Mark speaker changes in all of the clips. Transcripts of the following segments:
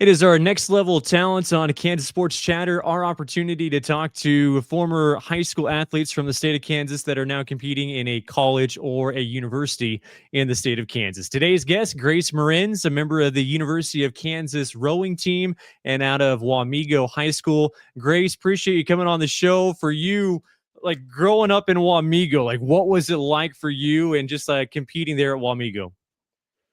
Speaker 1: It is our next level talents on Kansas Sports Chatter, our opportunity to talk to former high school athletes from the state of Kansas that are now competing in a college or a university in the state of Kansas. Today's guest, Grace Morenz, a member of the University of Kansas rowing team and out of Wamego High School. Grace, appreciate you coming on the show. For you, like growing up in Wamego, like what was it like for you and just competing there at Wamego?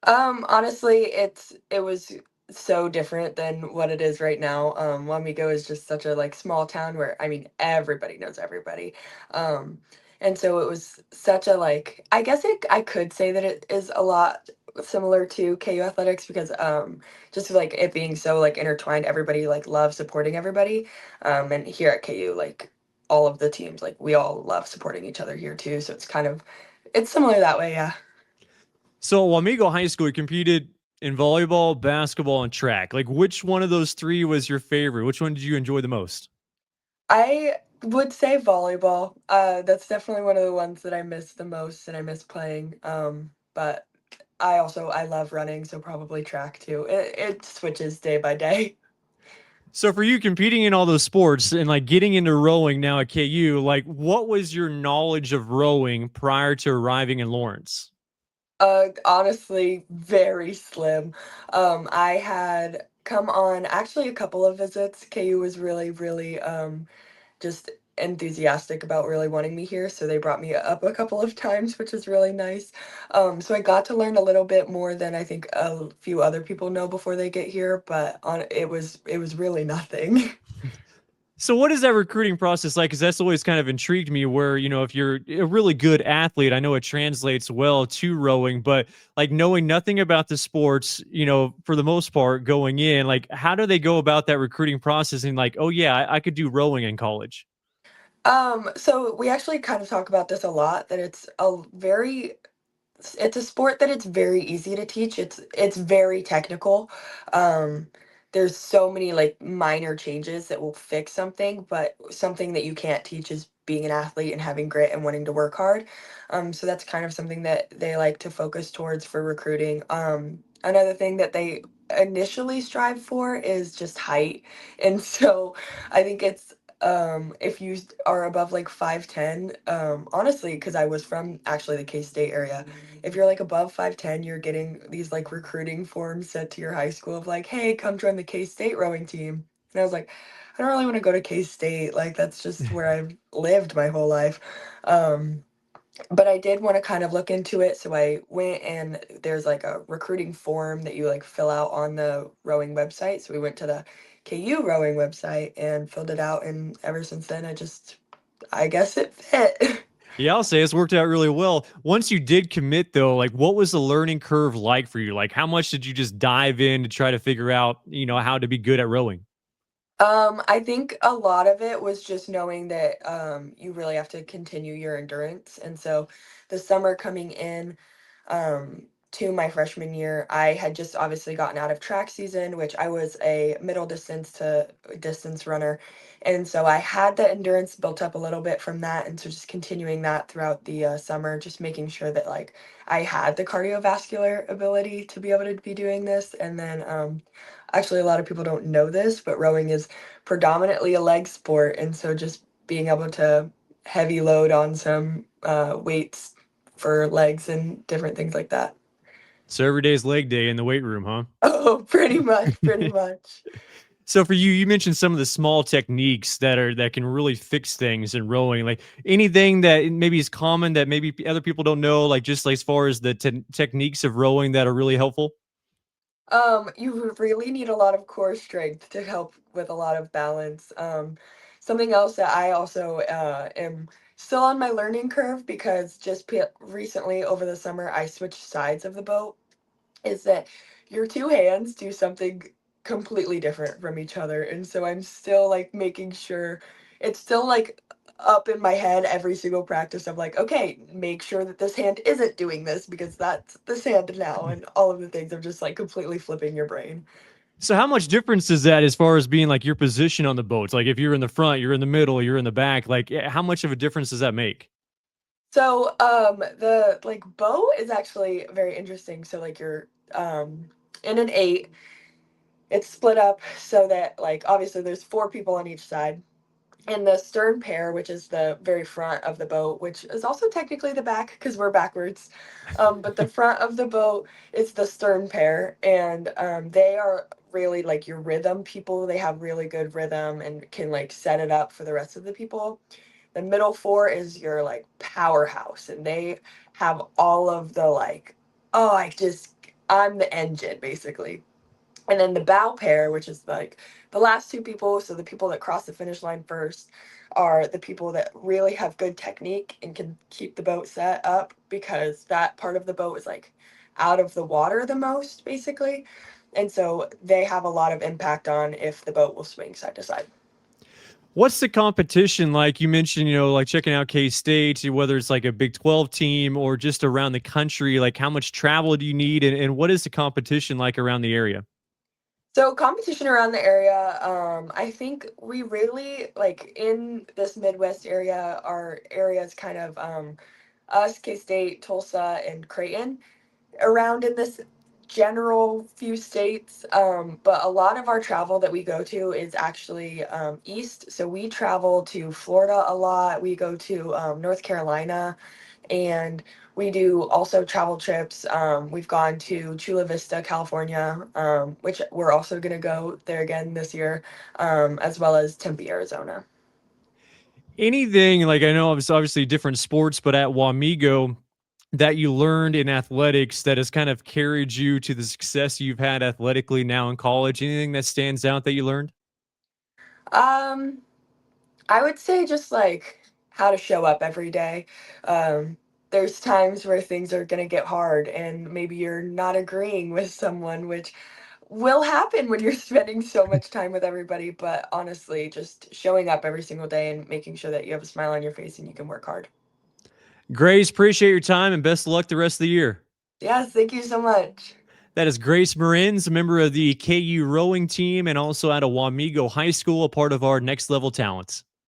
Speaker 2: Honestly, it was so different than what it is right now. Wamego is just such a like small town where I mean everybody knows everybody. Um, and so it was such a like I could say that it is a lot similar to KU athletics because just like it being so like intertwined, everybody like loves supporting everybody. And here at KU, like all of the teams, like we all love supporting each other here too. So it's similar that way, yeah.
Speaker 1: So Wamego High School, you competed in volleyball, basketball, and track. Like, which one of those three was your favorite? Which one did you enjoy the most?
Speaker 2: I would say volleyball. That's definitely one of the ones that I miss the most and I miss playing. But I love running, so probably track too. It switches day by day.
Speaker 1: So for you competing in all those sports and like getting into rowing now at KU, like what was your knowledge of rowing prior to arriving in Lawrence?
Speaker 2: Honestly, very slim. I had come on actually a couple of visits. KU was really just enthusiastic about really wanting me here, so they brought me up a couple of times, which is really nice. So I got to learn a little bit more than I think a few other people know before they get here, but it was really nothing.
Speaker 1: So what is that recruiting process like? Because that's always kind of intrigued me. Where if you're a really good athlete, I know it translates well to rowing, but like knowing nothing about the sports, for the most part, going in, like how do they go about that recruiting process? And like, oh yeah, I could do rowing in college.
Speaker 2: So we actually kind of talk about this a lot, that it's a sport that it's very easy to teach. It's very technical. Um, there's so many like minor changes that will fix something, but something that you can't teach is being an athlete and having grit and wanting to work hard. So that's kind of something that they like to focus towards for recruiting. Another thing that they initially strive for is just height. And so I think it's if you are above like 5'10", honestly, because I was from actually the K-State area, if you're like above 5'10", you're getting these like recruiting forms sent to your high school of like, hey, come join the K-State rowing team. And I was like, I don't really want to go to K-State. Like that's just where I've lived my whole life. Um, but I did want to kind of look into it, so I went and there's like a recruiting form that you like fill out on the rowing website. So we went to the KU rowing website and filled it out, and ever since then I guess it fit.
Speaker 1: Yeah, I'll say it's worked out really well. Once you did commit, though, like what was the learning curve like for you? Like, how much did you just dive in to try to figure out, how to be good at rowing?
Speaker 2: I think a lot of it was just knowing that you really have to continue your endurance. And so the summer coming in to my freshman year, I had just obviously gotten out of track season, which I was a middle distance to distance runner. And so I had the endurance built up a little bit from that. And so just continuing that throughout the summer, just making sure that like I had the cardiovascular ability to be able to be doing this. And then actually, a lot of people don't know this, but rowing is predominantly a leg sport, and so just being able to heavy load on some weights for legs and different things like that.
Speaker 1: So every day's leg day in the weight room, huh?
Speaker 2: Oh, pretty much, pretty much.
Speaker 1: So for you, you mentioned some of the small techniques that can really fix things in rowing. Like anything that maybe is common that maybe other people don't know, like just like as far as the techniques of rowing that are really helpful.
Speaker 2: You really need a lot of core strength to help with a lot of balance. Something else that I also am still on my learning curve because just recently over the summer I switched sides of the boat is that your two hands do something completely different from each other. And so I'm still like making sure it's still like up in my head every single practice of like, okay, make sure that this hand isn't doing this because that's this hand now. And all of the things of just like completely flipping your brain.
Speaker 1: So how much difference is that as far as being like your position on the boats? Like if you're in the front, you're in the middle, you're in the back. Like how much of a difference does that make?
Speaker 2: So the like bow is actually very interesting. So like you're in an eight. It's split up so that like obviously there's four people on each side. And the stern pair, which is the very front of the boat, which is also technically the back because we're backwards. But the front of the boat is the stern pair, and they are really like your rhythm people. They have really good rhythm and can like set it up for the rest of the people. The middle four is your like powerhouse, and they have all of the like, oh, I'm the engine basically. And then the bow pair, which is like the last two people, so the people that cross the finish line first are the people that really have good technique and can keep the boat set up because that part of the boat is like out of the water the most, basically. And so they have a lot of impact on if the boat will swing side to side.
Speaker 1: What's the competition like? You mentioned, like checking out K State, whether it's like a Big 12 team or just around the country. Like, how much travel do you need, and what is the competition like around the area?
Speaker 2: So competition around the area, I think we really like in this Midwest area, our areas kind of us, K State, Tulsa, and Creighton around in this general few states. But a lot of our travel that we go to is actually east. So we travel to Florida a lot. We go to North Carolina, and we do also travel trips. We've gone to Chula Vista, California, which we're also going to go there again this year, as well as Tempe, Arizona.
Speaker 1: Anything like, I know it's obviously different sports, but at Wamego, that you learned in athletics that has kind of carried you to the success you've had athletically now in college? Anything that stands out that you learned?
Speaker 2: Um, I would say just like how to show up every day. There's times where things are going to get hard and maybe you're not agreeing with someone, which will happen when you're spending so much time with everybody. But honestly, just showing up every single day and making sure that you have a smile on your face and you can work hard.
Speaker 1: Grace, appreciate your time and best of luck the rest of the year.
Speaker 2: Yes, thank you so much.
Speaker 1: That is Grace Morenz, a member of the KU rowing team and also out of Wamego High School, a part of our Next Level Talents.